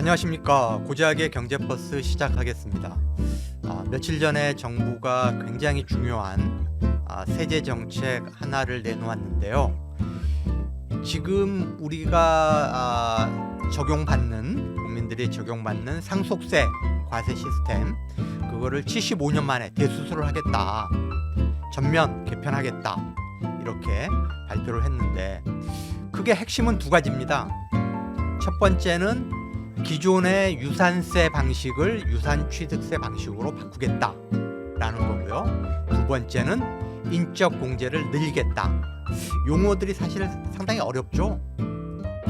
안녕하십니까. 고지학의 경제버스 시작하겠습니다. 며칠 전에 정부가 굉장히 중요한 세제 정책 하나를 내놓았는데요. 지금 우리가 국민들이 적용받는 상속세 과세 시스템, 그거를 75년 만에 대수술을 하겠다, 전면 개편하겠다, 이렇게 발표를 했는데, 크게 핵심은 두 가지입니다. 첫 번째는 기존의 유산세 방식을 유산취득세 방식으로 바꾸겠다라는 거고요. 두 번째는 인적 공제를 늘리겠다. 용어들이 사실 상당히 어렵죠.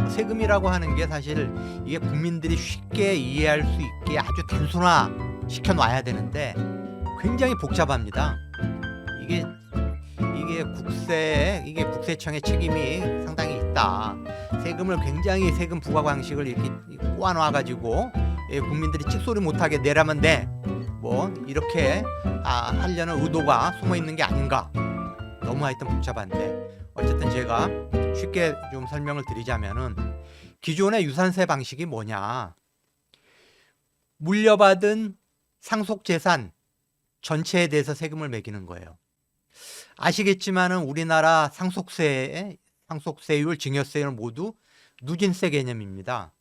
세금이라고 하는 게 사실 이게 국민들이 쉽게 이해할 수 있게 아주 단순화 시켜놔야 되는데 굉장히 복잡합니다. 이게 국세청의 책임이 상당히 있다. 세금 부과 방식을 이렇게 꼬아놔가지고 국민들이 찍소리 못하게 내라면 돼. 뭐 이렇게 하려는 의도가 숨어 있는 게 아닌가. 너무 하여튼 복잡한데 어쨌든 제가 쉽게 좀 설명을 드리자면은 기존의 유산세 방식이 뭐냐. 물려받은 상속재산 전체에 대해서 세금을 매기는 거예요. 아시겠지만은 우리나라 상속세율, 증여세율 모두 누진세 개념입니다.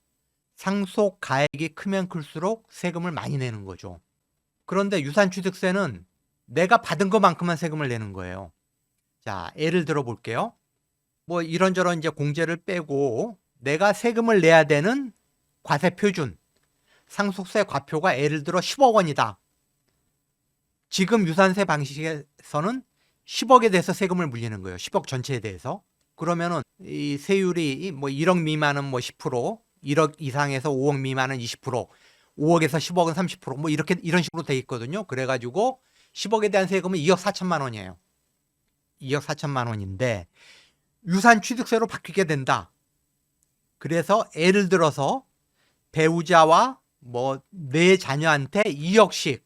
상속 가액이 크면 클수록 세금을 많이 내는 거죠. 그런데 유산취득세는 내가 받은 것만큼만 세금을 내는 거예요. 자, 예를 들어 볼게요. 뭐 이런저런 이제 공제를 빼고 내가 세금을 내야 되는 과세 표준, 상속세 과표가 예를 들어 10억 원이다. 지금 유산세 방식에서는 10억에 대해서 세금을 물리는 거예요. 10억 전체에 대해서. 그러면은 이 세율이 뭐 1억 미만은 뭐 10%, 1억 이상에서 5억 미만은 20%, 5억에서 10억은 30%, 뭐 이런 식으로 돼 있거든요. 그래가지고 10억에 대한 세금은 2억 4천만 원이에요. 2억 4천만 원인데 유산취득세로 바뀌게 된다. 그래서 예를 들어서 배우자와 뭐 내 자녀한테 2억씩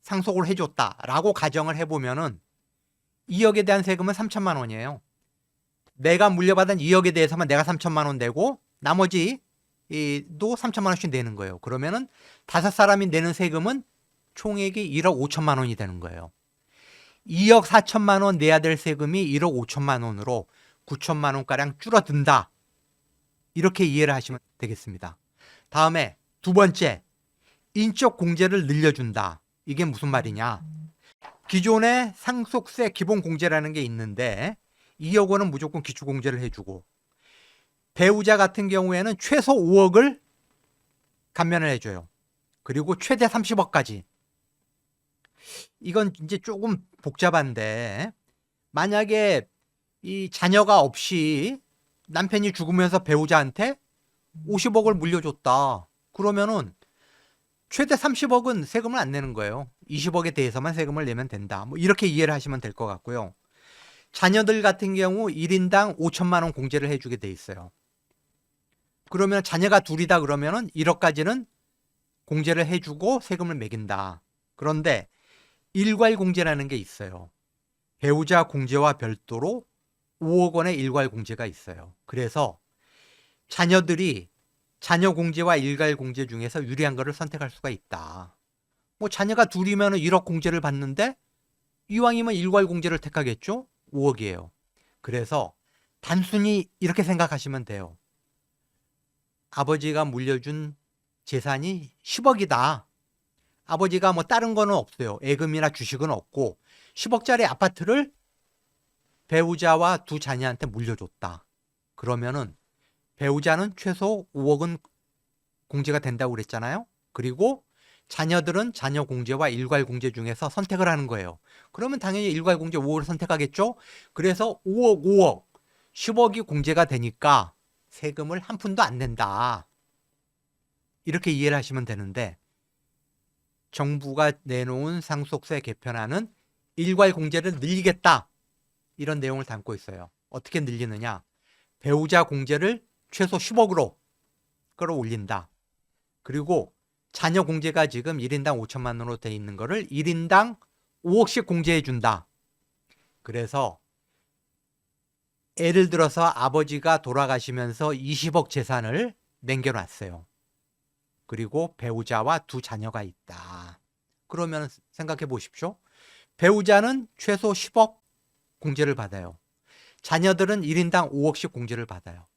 상속을 해줬다라고 가정을 해보면은 2억에 대한 세금은 3천만 원이에요. 내가 물려받은 2억에 대해서만 내가 3천만 원 내고 나머지도 3천만 원씩 내는 거예요. 그러면은 5사람이 내는 세금은 총액이 1억 5천만 원이 되는 거예요. 2억 4천만 원 내야 될 세금이 1억 5천만 원으로 9천만 원가량 줄어든다. 이렇게 이해를 하시면 되겠습니다. 다음에 두 번째, 인적 공제를 늘려준다. 이게 무슨 말이냐? 기존의 상속세 기본공제라는 게 있는데 2억 원은 무조건 기초공제를 해주고 배우자 같은 경우에는 최소 5억을 감면을 해줘요. 그리고 최대 30억까지. 이건 이제 조금 복잡한데 만약에 이 자녀가 없이 남편이 죽으면서 배우자한테 50억을 물려줬다. 그러면은 최대 30억은 세금을 안 내는 거예요. 20억에 대해서만 세금을 내면 된다. 뭐 이렇게 이해를 하시면 될 것 같고요. 자녀들 같은 경우 1인당 5천만 원 공제를 해주게 돼 있어요. 그러면 자녀가 둘이다 그러면은 1억까지는 공제를 해주고 세금을 매긴다. 그런데 일괄 공제라는 게 있어요. 배우자 공제와 별도로 5억 원의 일괄 공제가 있어요. 그래서 자녀들이 자녀 공제와 일괄 공제 중에서 유리한 거를 선택할 수가 있다. 뭐 자녀가 둘이면 1억 공제를 받는데 이왕이면 일괄 공제를 택하겠죠? 5억이에요. 그래서 단순히 이렇게 생각하시면 돼요. 아버지가 물려준 재산이 10억이다. 아버지가 뭐 다른 거는 없어요. 예금이나 주식은 없고 10억짜리 아파트를 배우자와 두 자녀한테 물려줬다. 그러면은 배우자는 최소 5억은 공제가 된다고 그랬잖아요. 그리고 자녀들은 자녀 공제와 일괄 공제 중에서 선택을 하는 거예요. 그러면 당연히 일괄 공제 5억을 선택하겠죠. 그래서 5억, 10억이 공제가 되니까 세금을 한 푼도 안 낸다. 이렇게 이해를 하시면 되는데 정부가 내놓은 상속세 개편안은 일괄 공제를 늘리겠다. 이런 내용을 담고 있어요. 어떻게 늘리느냐. 배우자 공제를 최소 10억으로 끌어올린다. 그리고 자녀 공제가 지금 1인당 5천만 원으로 돼 있는 거를 1인당 5억씩 공제해 준다. 그래서 예를 들어서 아버지가 돌아가시면서 20억 재산을 남겨놨어요. 그리고 배우자와 두 자녀가 있다. 그러면 생각해 보십시오. 배우자는 최소 10억 공제를 받아요. 자녀들은 1인당 5억씩 공제를 받아요.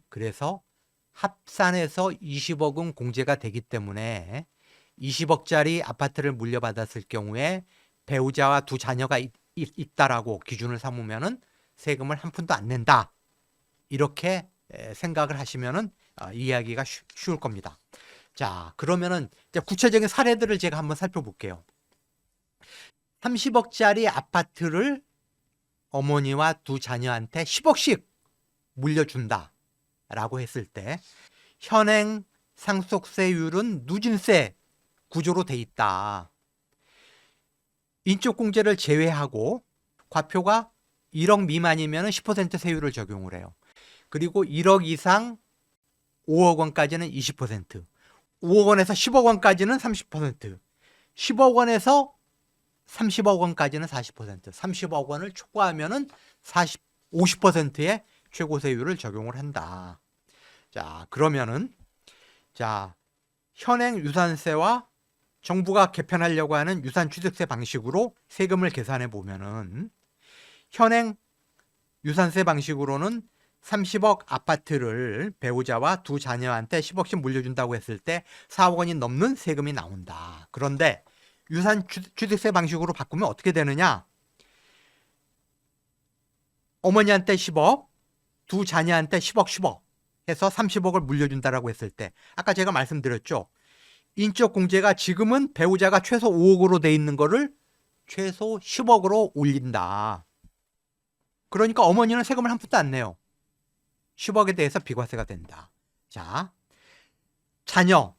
그래서 합산해서 20억은 공제가 되기 때문에 20억짜리 아파트를 물려받았을 경우에 배우자와 두 자녀가 있다라고 기준을 삼으면은 세금을 한 푼도 안 낸다. 이렇게 생각을 하시면은 이해하기가 쉬울 겁니다. 자, 그러면은 이제 구체적인 사례들을 제가 한번 살펴볼게요. 30억짜리 아파트를 어머니와 두 자녀한테 10억씩 물려준다라고 했을 때 현행 상속세율은 누진세 구조로 돼 있다. 인적공제를 제외하고 과표가 1억 미만이면 10% 세율을 적용을 해요. 그리고 1억 이상 5억 원까지는 20%, 5억 원에서 10억 원까지는 30%, 10억 원에서 30억 원까지는 40%, 30억 원을 초과하면은 50%의 최고세율을 적용을 한다. 자, 그러면은 자, 현행 유산세와 정부가 개편하려고 하는 유산취득세 방식으로 세금을 계산해 보면은 현행 유산세 방식으로는 30억 아파트를 배우자와 두 자녀한테 10억씩 물려준다고 했을 때 4억 원이 넘는 세금이 나온다. 그런데 유산취득세 방식으로 바꾸면 어떻게 되느냐? 어머니한테 10억, 두 자녀한테 10억, 10억 해서 30억을 물려준다라고 했을 때 아까 제가 말씀드렸죠. 인적공제가 지금은 배우자가 최소 5억으로 돼 있는 거를 최소 10억으로 올린다. 그러니까 어머니는 세금을 한 푼도 안 내요. 10억에 대해서 비과세가 된다. 자, 자녀.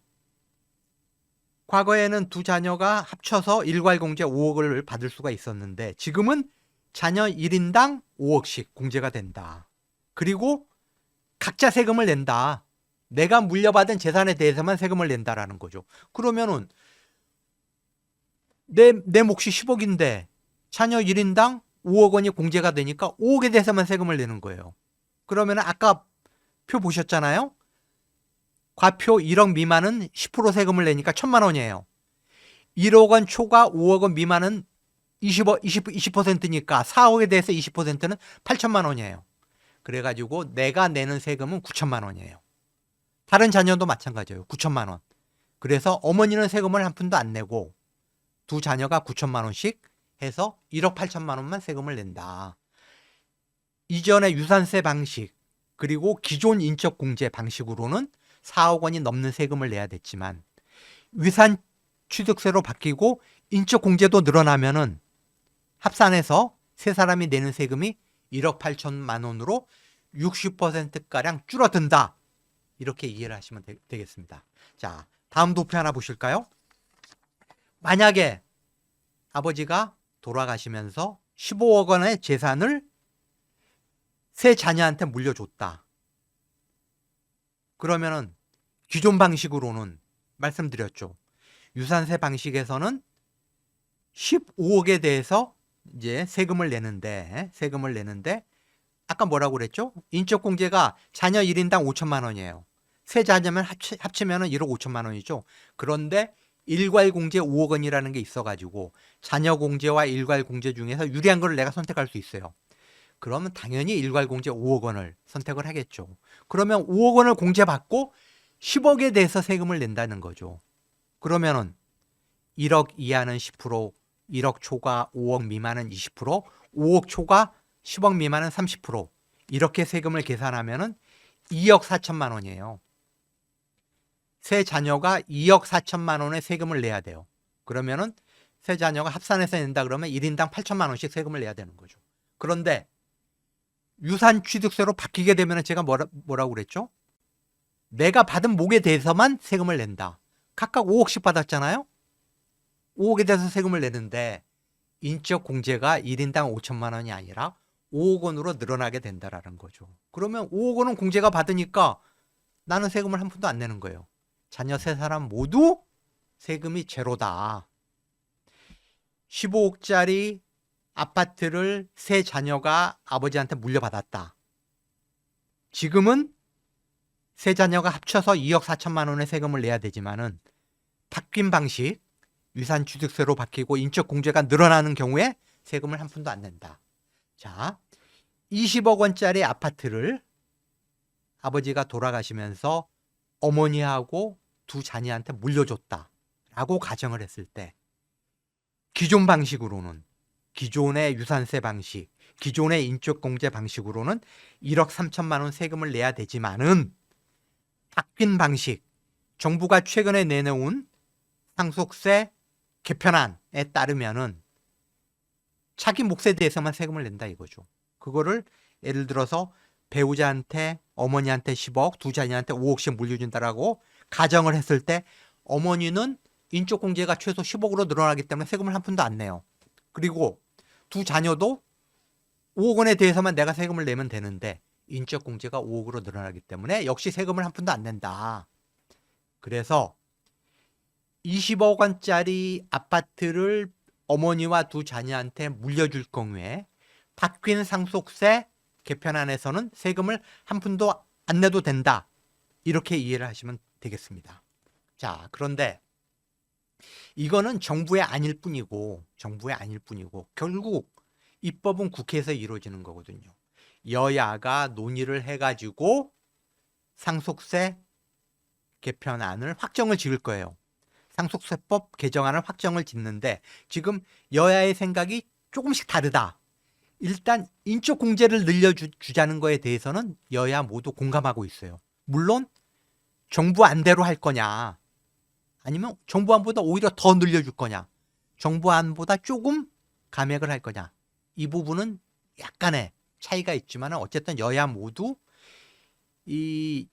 과거에는 두 자녀가 합쳐서 일괄공제 5억을 받을 수가 있었는데 지금은 자녀 1인당 5억씩 공제가 된다. 그리고 각자 세금을 낸다. 내가 물려받은 재산에 대해서만 세금을 낸다라는 거죠. 그러면은 내 몫이 10억인데 자녀 1인당 5억 원이 공제가 되니까 5억에 대해서만 세금을 내는 거예요. 그러면 아까 표 보셨잖아요. 과표 1억 미만은 10% 세금을 내니까 1,000만 원이에요. 1억 원 초과 5억 원 미만은 20%니까 4억에 대해서 20%는 8천만 원이에요. 그래가지고 내가 내는 세금은 9천만 원이에요. 다른 자녀도 마찬가지예요. 9천만 원. 그래서 어머니는 세금을 한 푼도 안 내고 두 자녀가 9천만 원씩 해서 1억 8천만 원만 세금을 낸다. 이전의 유산세 방식 그리고 기존 인적공제 방식으로는 4억 원이 넘는 세금을 내야 됐지만 유산취득세로 바뀌고 인적공제도 늘어나면은 합산해서 세 사람이 내는 세금이 1억 8천만 원으로 60%가량 줄어든다. 이렇게 이해를 하시면 되겠습니다. 자, 다음 도표 하나 보실까요? 만약에 아버지가 돌아가시면서 15억 원의 재산을 세 자녀한테 물려줬다. 그러면은 기존 방식으로는 말씀드렸죠. 유산세 방식에서는 15억에 대해서 이제 세금을 내는데 아까 뭐라고 그랬죠? 인적공제가 자녀 1인당 5천만 원이에요. 세 자녀면 합치면 1억 5천만 원이죠. 그런데 일괄공제 5억 원이라는 게 있어가지고 자녀공제와 일괄공제 중에서 유리한 걸 내가 선택할 수 있어요. 그러면 당연히 일괄공제 5억 원을 선택을 하겠죠. 그러면 5억 원을 공제받고 10억에 대해서 세금을 낸다는 거죠. 그러면은 1억 이하는 10%, 1억 초과 5억 미만은 20%, 5억 초과 10억 미만은 30%. 이렇게 세금을 계산하면은 2억 4천만 원이에요. 세 자녀가 2억 4천만 원의 세금을 내야 돼요. 그러면은 세 자녀가 합산해서 낸다 그러면 1인당 8천만 원씩 세금을 내야 되는 거죠. 그런데 유산취득세로 바뀌게 되면 제가 뭐라고 그랬죠? 내가 받은 몫에 대해서만 세금을 낸다. 각각 5억씩 받았잖아요. 5억에 대해서 세금을 내는데 인적공제가 1인당 5천만 원이 아니라 5억 원으로 늘어나게 된다라는 거죠. 그러면 5억 원은 공제가 받으니까 나는 세금을 한 푼도 안 내는 거예요. 자녀 세 사람 모두 세금이 제로다. 15억짜리 아파트를 세 자녀가 아버지한테 물려받았다. 지금은 세 자녀가 합쳐서 2억 4천만 원의 세금을 내야 되지만은 바뀐 방식, 유산취득세로 바뀌고 인적공제가 늘어나는 경우에 세금을 한 푼도 안 낸다. 자, 20억 원짜리 아파트를 아버지가 돌아가시면서 어머니하고 두 자녀한테 물려줬다라고 가정을 했을 때 기존 방식으로는, 기존의 유산세 방식, 기존의 인적공제 방식으로는 1억 3천만 원 세금을 내야 되지만은 바뀐 방식, 정부가 최근에 내놓은 상속세 개편안에 따르면은 자기 몫에 대해서만 세금을 낸다 이거죠. 그거를 예를 들어서 배우자한테, 어머니한테 10억, 두 자녀한테 5억씩 물려준다라고 가정을 했을 때 어머니는 인적공제가 최소 10억으로 늘어나기 때문에 세금을 한 푼도 안 내요. 그리고 두 자녀도 5억 원에 대해서만 내가 세금을 내면 되는데 인적공제가 5억으로 늘어나기 때문에 역시 세금을 한 푼도 안 낸다. 그래서 20억 원짜리 아파트를 어머니와 두 자녀한테 물려줄 경우에 바뀐 상속세 개편안에서는 세금을 한 푼도 안 내도 된다. 이렇게 이해를 하시면 되겠습니다. 자, 그런데 이거는 정부의 아닐 뿐이고 결국 입법은 국회에서 이루어지는 거거든요. 여야가 논의를 해가지고 상속세 개편안을 확정을 지을 거예요. 상속세법 개정안을 확정을 짓는데 지금 여야의 생각이 조금씩 다르다. 일단 인적공제를 늘려주자는 거에 대해서는 여야 모두 공감하고 있어요. 물론 정부 안대로 할 거냐, 아니면 정부 안보다 오히려 더 늘려줄 거냐, 정부 안보다 조금 감액을 할 거냐, 이 부분은 약간의 차이가 있지만 어쨌든 여야 모두 이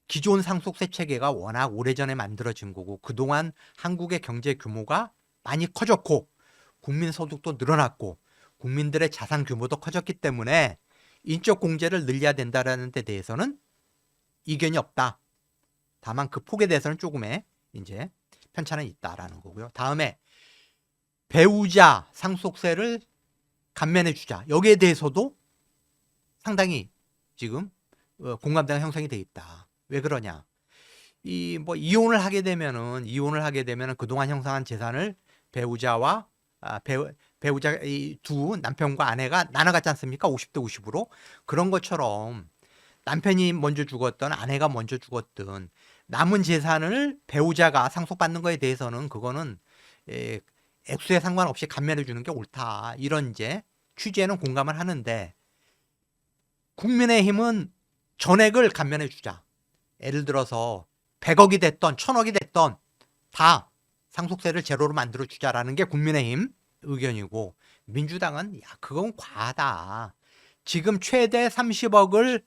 기존 상속세 체계가 워낙 오래전에 만들어진 거고 그동안 한국의 경제 규모가 많이 커졌고 국민 소득도 늘어났고 국민들의 자산 규모도 커졌기 때문에 인적 공제를 늘려야 된다라는 데 대해서는 이견이 없다. 다만 그 폭에 대해서는 조금의 이제 편차는 있다라는 거고요. 다음에 배우자 상속세를 감면해 주자. 여기에 대해서도 상당히 지금 공감대가 형성이 돼 있다. 왜 그러냐? 이혼을 하게 되면은 그동안 형성한 재산을 배우자와 배우자 이 두 남편과 아내가 나눠 갖지 않습니까? 50대 50으로. 그런 것처럼 남편이 먼저 죽었든 아내가 먼저 죽었든 남은 재산을 배우자가 상속받는 거에 대해서는 그거는 액수에 상관없이 감면해 주는 게 옳다. 이런 이제 취지에는 공감을 하는데 국민의힘은 전액을 감면해 주자. 예를 들어서 100억이 됐던 1000억이 됐던 다 상속세를 제로로 만들어 주자라는 게 국민의힘 의견이고 민주당은 야 그건 과하다. 지금 최대 30억을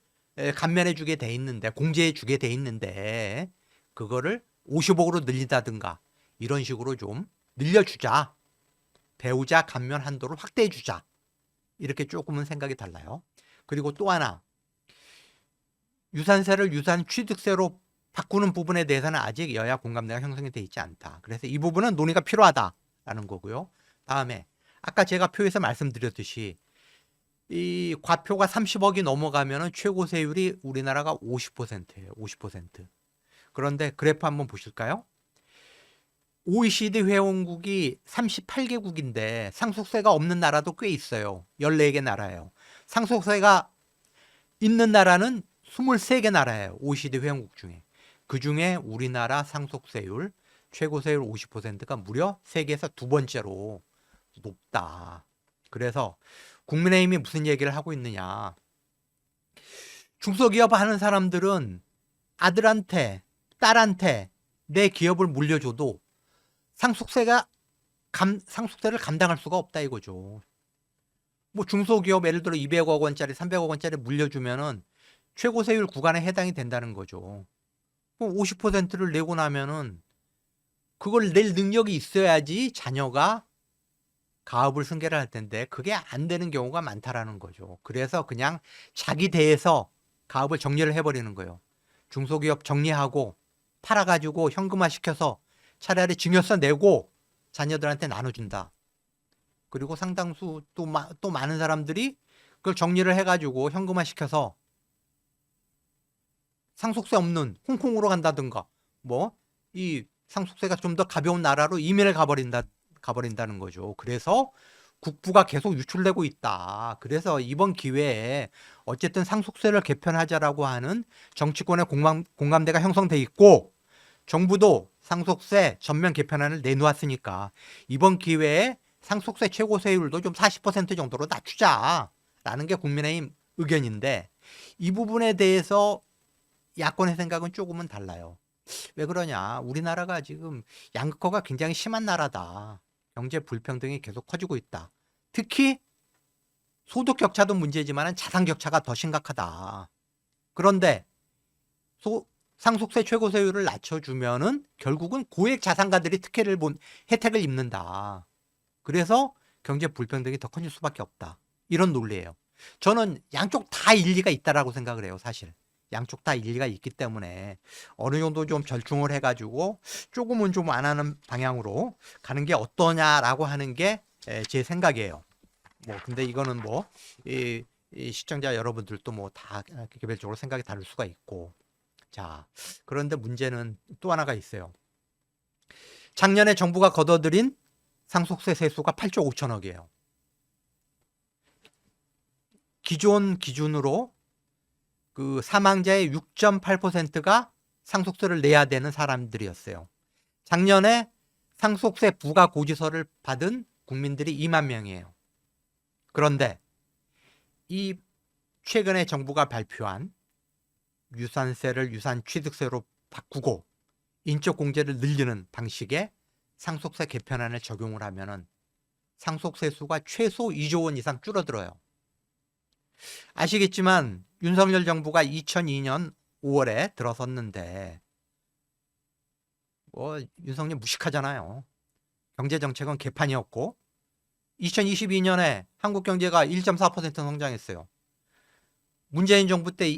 감면해 주게 돼 있는데 공제해 주게 돼 있는데 그거를 50억으로 늘린다든가 이런 식으로 좀 늘려주자. 배우자 감면 한도를 확대해 주자. 이렇게 조금은 생각이 달라요. 그리고 또 하나 유산세를 유산취득세로 바꾸는 부분에 대해서는 아직 여야 공감대가 형성이 되어 있지 않다. 그래서 이 부분은 논의가 필요하다라는 거고요. 다음에 아까 제가 표에서 말씀드렸듯이 이 과표가 30억이 넘어가면 최고 세율이 우리나라가 50%예요. 50%. 그런데 그래프 한번 보실까요? OECD 회원국이 38개국인데 상속세가 없는 나라도 꽤 있어요. 14개 나라예요. 상속세가 있는 나라는 23개 나라예요. OECD 회원국 중에. 그중에 우리나라 상속세율, 최고세율 50%가 무려 세계에서 두 번째로 높다. 그래서 국민의힘이 무슨 얘기를 하고 있느냐. 중소기업 하는 사람들은 아들한테, 딸한테 내 기업을 물려줘도 상속세를 감당할 수가 없다 이거죠. 뭐 중소기업 예를 들어 200억 원짜리, 300억 원짜리 물려주면은 최고세율 구간에 해당이 된다는 거죠. 50%를 내고 나면은 그걸 낼 능력이 있어야지 자녀가 가업을 승계를 할 텐데 그게 안 되는 경우가 많다라는 거죠. 그래서 그냥 자기 대에서 가업을 정리를 해버리는 거예요. 중소기업 정리하고 팔아가지고 현금화 시켜서 차라리 증여세 내고 자녀들한테 나눠준다. 그리고 상당수 또 많은 사람들이 그걸 정리를 해가지고 현금화 시켜서 상속세 없는 홍콩으로 간다든가 뭐 이 상속세가 좀 더 가벼운 나라로 이민을 가버린다는 거죠. 그래서 국부가 계속 유출되고 있다. 그래서 이번 기회에 어쨌든 상속세를 개편하자라고 하는 정치권의 공감대가 형성돼 있고 정부도 상속세 전면 개편안을 내놓았으니까 이번 기회에 상속세 최고세율도 좀 40% 정도로 낮추자라는 게 국민의힘 의견인데 이 부분에 대해서 야권의 생각은 조금은 달라요. 왜 그러냐? 우리나라가 지금 양극화가 굉장히 심한 나라다. 경제 불평등이 계속 커지고 있다. 특히 소득 격차도 문제지만 자산 격차가 더 심각하다. 그런데 상속세 최고세율을 낮춰주면은 결국은 고액 자산가들이 혜택을 입는다. 그래서 경제 불평등이 더 커질 수밖에 없다. 이런 논리예요. 저는 양쪽 다 일리가 있다라고 생각을 해요. 사실 양쪽 다 일리가 있기 때문에 어느 정도 좀 절충을 해가지고 조금은 좀 안 하는 방향으로 가는 게 어떠냐라고 하는 게 제 생각이에요. 뭐 근데 이거는 뭐 이 시청자 여러분들도 뭐 다 개별적으로 생각이 다를 수가 있고. 자, 그런데 문제는 또 하나가 있어요. 작년에 정부가 걷어들인 상속세 세수가 8조 5천억이에요. 기존 기준으로 그 사망자의 6.8%가 상속세를 내야 되는 사람들이었어요. 작년에 상속세 부과 고지서를 받은 국민들이 2만 명이에요. 그런데 이 최근에 정부가 발표한 유산세를 유산취득세로 바꾸고 인적공제를 늘리는 방식의 상속세 개편안을 적용을 하면은 상속세 수가 최소 2조 원 이상 줄어들어요. 아시겠지만 윤석열 정부가 2002년 5월에 들어섰는데 뭐 윤석열 무식하잖아요. 경제정책은 개판이었고 2022년에 한국 경제가 1.4% 성장했어요. 문재인 정부 때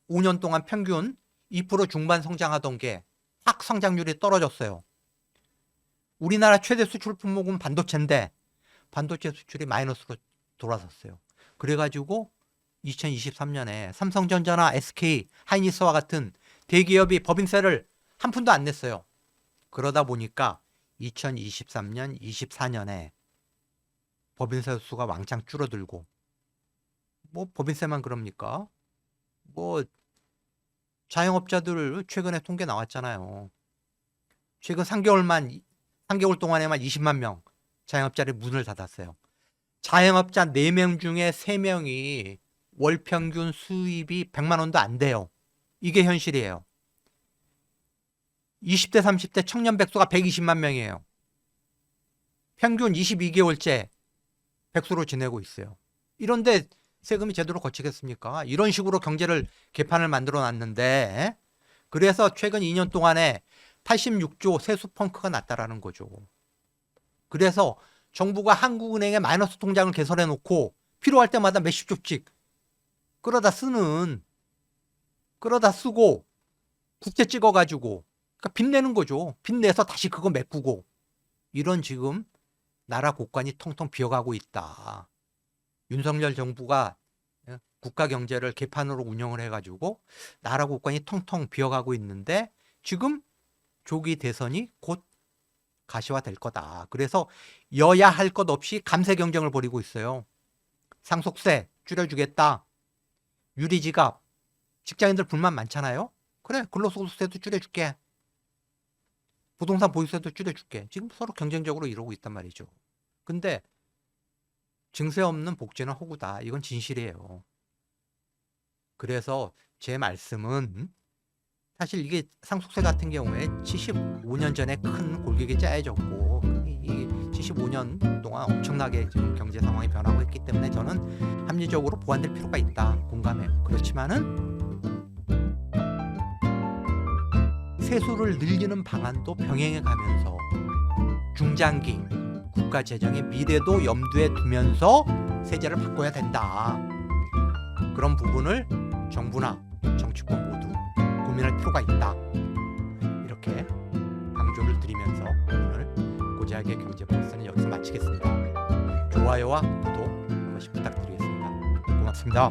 5년 동안 평균 2% 중반 성장하던 게 확 성장률이 떨어졌어요. 우리나라 최대 수출 품목은 반도체인데 반도체 수출이 마이너스로 돌아섰어요. 그래가지고 2023년에 삼성전자나 SK, 하이닉스와 같은 대기업이 법인세를 한 푼도 안 냈어요. 그러다 보니까 2023년, 24년에 법인세 수가 왕창 줄어들고 뭐 법인세만 그럽니까? 뭐 자영업자들 최근에 통계 나왔잖아요. 최근 3개월 동안에만 20만 명 자영업자들이 문을 닫았어요. 자영업자 4명 중에 3명이 월 평균 수입이 100만 원도 안 돼요. 이게 현실이에요. 20대 30대 청년 백수가 120만 명이에요. 평균 22개월째 백수로 지내고 있어요. 이런데 세금이 제대로 거치겠습니까? 이런 식으로 경제를 개판을 만들어 놨는데 그래서 최근 2년 동안에 86조 세수 펑크가 났다라는 거죠. 그래서 정부가 한국은행에 마이너스 통장을 개설해 놓고 필요할 때마다 몇십 조씩 끌어다 쓰고 국채 찍어가지고 그러니까 빚내는 거죠. 빚내서 다시 그거 메꾸고 이런 지금 나라 곳간이 텅텅 비어가고 있다. 윤석열 정부가 국가 경제를 개판으로 운영을 해가지고 나라 곳간이 텅텅 비어가고 있는데 지금 조기 대선이 곧 가시화될 거다. 그래서 여야 할 것 없이 감세 경쟁을 벌이고 있어요. 상속세 줄여주겠다. 유리지갑. 직장인들 불만 많잖아요. 그래, 근로소득세도 줄여줄게. 부동산 보유세도 줄여줄게. 지금 서로 경쟁적으로 이러고 있단 말이죠. 근데 증세 없는 복지는 허구다. 이건 진실이에요. 그래서 제 말씀은 사실 이게 상속세 같은 경우에 75년 전에 큰 골격이 짜여졌고 이 75년 동안 엄청나게 지금 경제 상황이 변하고 있기 때문에 저는 합리적으로 보완될 필요가 있다. 공감해요. 그렇지만은 세수를 늘리는 방안도 병행해 가면서 중장기 국가 재정의 미래도 염두에 두면서 세제를 바꿔야 된다. 그런 부분을 정부나 정치권 모두 고민할 필요가 있다. 이렇게 강조를 드리면서 오늘 고지하게 경제버스는 여기서 마치겠습니다. 좋아요와 구독 한 번씩 부탁드리겠습니다. 고맙습니다.